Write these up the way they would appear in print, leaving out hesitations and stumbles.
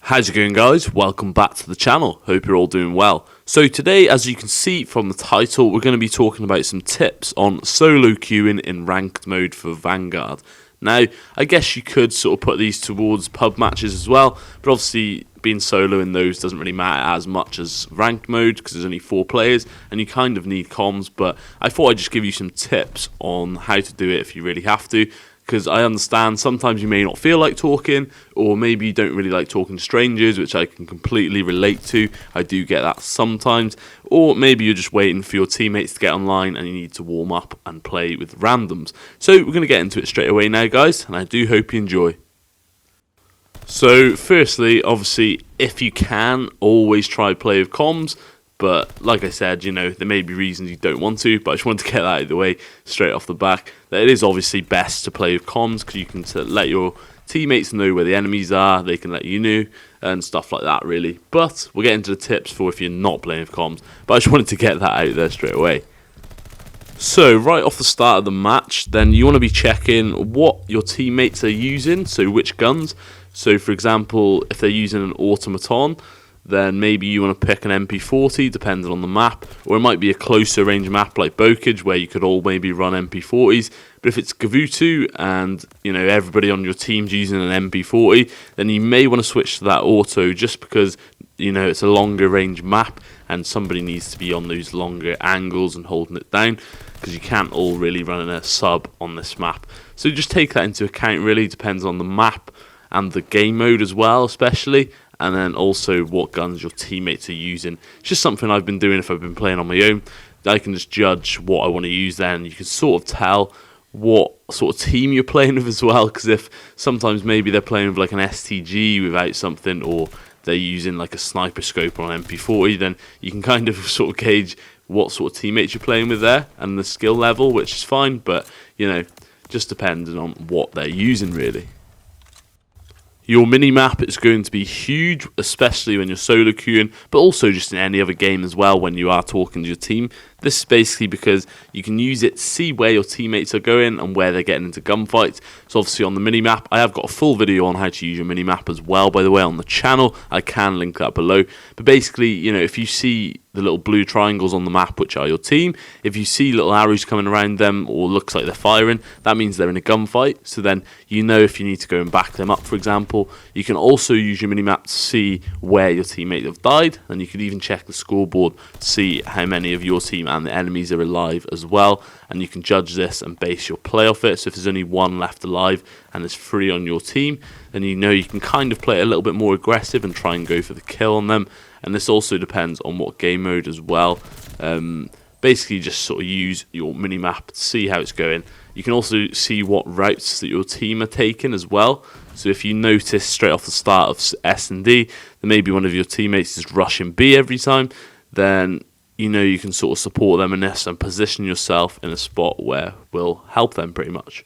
How's it going, guys? Welcome back to the channel. Hope you're all doing well. So today, as you can see from the title, we're going to be talking about some tips on solo queuing in ranked mode for Vanguard. Now, I guess you could sort of put these towards pub matches as well, but obviously being solo in those doesn't really matter as much as ranked mode because there's only 4 players and you kind of need comms, but I thought I'd just give you some tips on how to do it if you really have to. Because I understand sometimes you may not feel like talking, or maybe you don't really like talking to strangers, which I can completely relate to. I do get that sometimes. Or maybe you're just waiting for your teammates to get online and you need to warm up and play with randoms. So we're going to get into it straight away now, guys, and I do hope you enjoy. So firstly, obviously, if you can, always try play with comms. But like I said, you know, there may be reasons you don't want to, but I just wanted to get that out of the way straight off the back. That it is obviously best to play with comms because you can let your teammates know where the enemies are, they can let you know, and stuff like that, really. But we'll get into the tips for if you're not playing with comms, but I just wanted to get that out there straight away. So right off the start of the match, then you want to be checking what your teammates are using, so which guns. So for example, if they're using an automaton, then maybe you want to pick an MP40 depending on the map, or it might be a closer range map like Bokage where you could all maybe run MP40s. But if it's Gavutu and you know everybody on your team's using an MP40, then you may want to switch to that auto just because you know it's a longer range map and somebody needs to be on those longer angles and holding it down because you can't all really run in a sub on this map. So just take that into account, really depends on the map and the game mode as well, especially. And then also what guns your teammates are using. It's just something I've been doing if I've been playing on my own. I can just judge what I want to use then. You can sort of tell what sort of team you're playing with as well. Because if sometimes maybe they're playing with like an STG without something, or they're using like a sniper scope on an MP40, then you can kind of sort of gauge what sort of teammates you're playing with there and the skill level, which is fine. But, you know, just depending on what they're using really. Your mini-map is going to be huge, especially when you're solo queuing, but also just in any other game as well when you are talking to your team. This is basically because you can use it to see where your teammates are going and where they're getting into gunfights. So obviously on the mini-map, I have got a full video on how to use your mini-map as well, by the way, on the channel. I can link that below. But basically, you know, if you see the little blue triangles on the map, which are your team, if you see little arrows coming around them or looks like they're firing, that means they're in a gunfight. So then you know if you need to go and back them up, for example. You can also use your minimap to see where your teammates have died, and you could even check the scoreboard to see how many of your team and the enemies are alive as well, and you can judge this and base your play off it. So if there's only 1 left alive and there's 3 on your team, then you know you can kind of play a little bit more aggressive and try and go for the kill on them. And this also depends on what game mode as well. Basically just sort of use your minimap to see how it's going. You can also see what routes that your team are taking as well. So if you notice straight off the start of S&D that maybe one of your teammates is rushing B every time, then you know you can sort of support them in this and position yourself in a spot where will help them pretty much.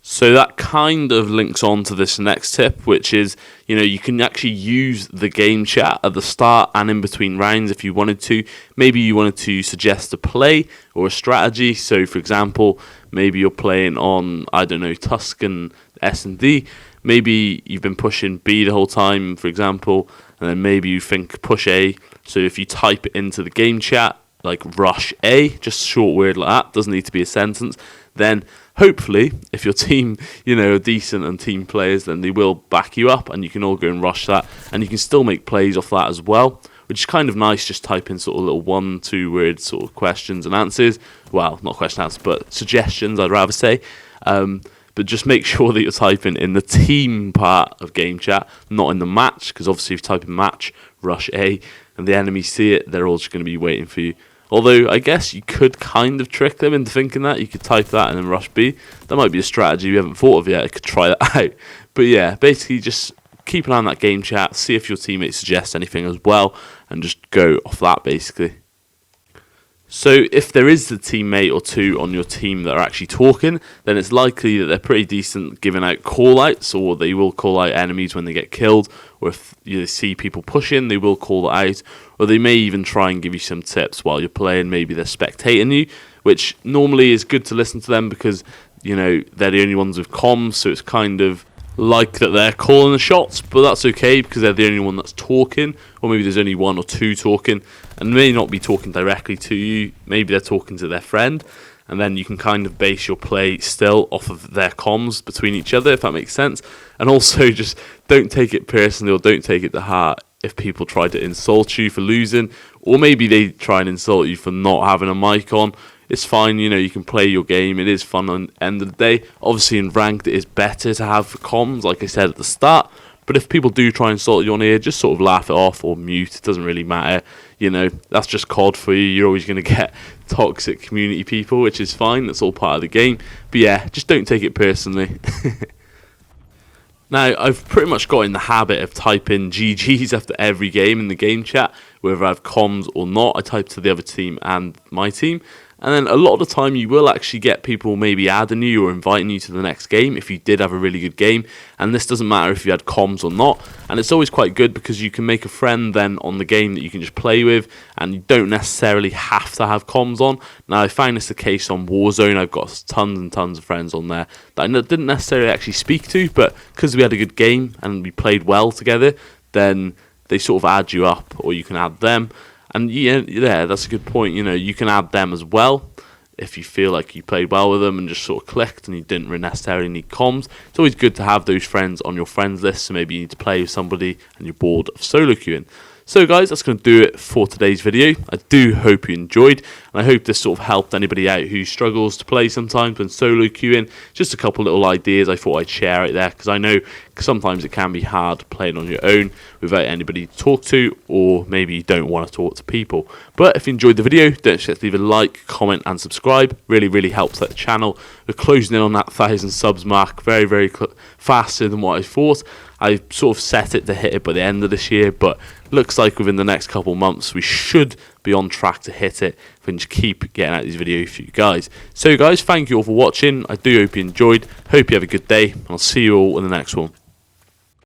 So that kind of links on to this next tip, which is, you know, you can actually use the game chat at the start and in between rounds if you wanted to. Maybe you wanted to suggest a play or a strategy. So, for example, maybe you're playing on, I don't know, Tuscan S&D. Maybe you've been pushing B the whole time, for example, and then maybe you think push A. So if you type it into the game chat, like rush A, just a short word like that, doesn't need to be a sentence, then hopefully, if your team, you know, are decent and team players, then they will back you up and you can all go and rush that. And you can still make plays off that as well, which is kind of nice. Just type in sort of little 1-2 word sort of questions and answers. Well, not question answers, but suggestions, I'd rather say. But just make sure that you're typing in the team part of game chat, not in the match, because obviously if you type in match, rush A, and the enemy see it, they're all just going to be waiting for you. Although, I guess you could kind of trick them into thinking that. You could type that and then rush B. That might be a strategy we haven't thought of yet. I could try that out. But yeah, basically just keep an eye on that game chat, see if your teammates suggest anything as well, and just go off that, basically. So if there is a teammate or 2 on your team that are actually talking, then it's likely that they're pretty decent giving out call-outs, or they will call out enemies when they get killed, or if you see people pushing, they will call it out, or they may even try and give you some tips while you're playing. Maybe they're spectating you, which normally is good to listen to them because, you know, they're the only ones with comms, so it's kind of like that they're calling the shots, but that's okay because they're the only one that's talking, or maybe there's only one or two talking, and may not be talking directly to you, maybe they're talking to their friend, and then you can kind of base your play still off of their comms between each other, if that makes sense. And also, just don't take it personally or don't take it to heart if people try to insult you for losing, or maybe they try and insult you for not having a mic on. It's fine, you can play your game. It is fun on the end of the day. Obviously, in Ranked, it is better to have comms, like I said at the start. But if people do try and insult you on here, just sort of laugh it off or mute. It doesn't really matter. That's just COD for you. You're always going to get toxic community people, which is fine. That's all part of the game. But yeah, just don't take it personally. Now, I've pretty much got in the habit of typing GGs after every game in the game chat, whether I have comms or not. I type to the other team and my team. And then a lot of the time you will actually get people maybe adding you or inviting you to the next game if you did have a really good game. And this doesn't matter if you had comms or not. And it's always quite good because you can make a friend then on the game that you can just play with, and you don't necessarily have to have comms on. Now, I find this the case on Warzone. I've got tons and tons of friends on there that I didn't necessarily actually speak to, but because we had a good game and we played well together, then they sort of add you up, or you can add them. And yeah, that's a good point. You can add them as well if you feel like you played well with them and just sort of clicked and you didn't really necessarily need comms. It's always good to have those friends on your friends list, so maybe you need to play with somebody and you're bored of solo queuing. So guys, that's going to do it for today's video. I do hope you enjoyed, and I hope this sort of helped anybody out who struggles to play sometimes when solo queuing. Just a couple little ideas I thought I'd share out there, because I know sometimes it can be hard playing on your own without anybody to talk to, or maybe you don't want to talk to people. But if you enjoyed the video, don't forget to leave a like, comment and subscribe. Really helps out the channel. We're closing in on that 1,000 subs mark very faster than what I thought. I sort of set it to hit it by the end of this year, but looks like within the next couple months we should be on track to hit it if we can just keep getting out these videos for you guys. So guys, thank you all for watching. I do hope you enjoyed. Hope you have a good day, and I'll see you all in the next one.